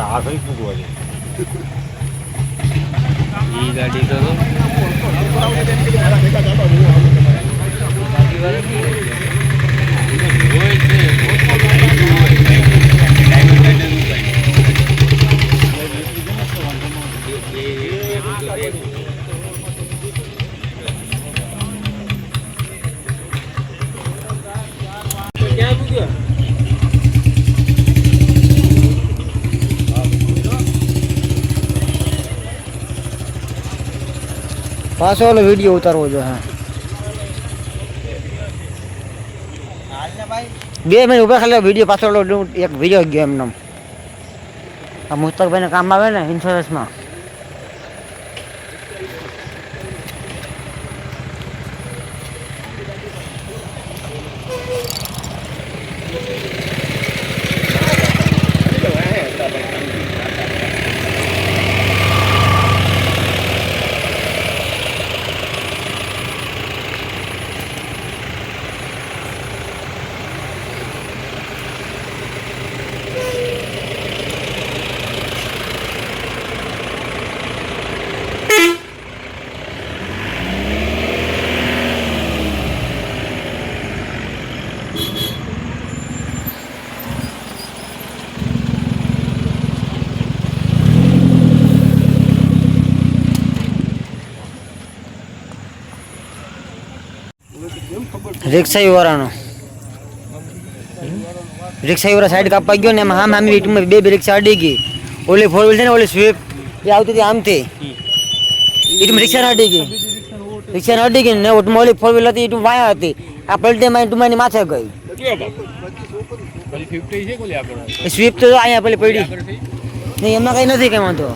આ કઈ ફૂગવા છે ઈ ગાડી તો પાછો ઓલો વિડીયો ઉતારવો જોઈએ. હા 2 મિનિટ ઉભા ખાલી વિડીયો પાછો એક વિડીયો ગયો એમનો. આ મુસ્તકભાઈને કામ આવે ને ઇન્સ્યોરન્સમાં. રિક્ષા વાળાનો સાઈડ કાપવા ગયો ને એમાં આમ બે રિક્ષા અડી ગઈ. ઓલી 4 વ્હીલ છે ને ઓલી સ્વિફ્ટ એ આવતી હતી આમથી એટું રિક્ષા અડી ગઈ. ને ઓલી 4 વ્હીલ હતી એટું વાયા હતી. આ પલટેમાં ટુમાની માથે ગઈ. સ્વિફ્ટ તો અહીંયા પેલી પડી નહીં એમાં કઈ નથી કઈ વાંધો.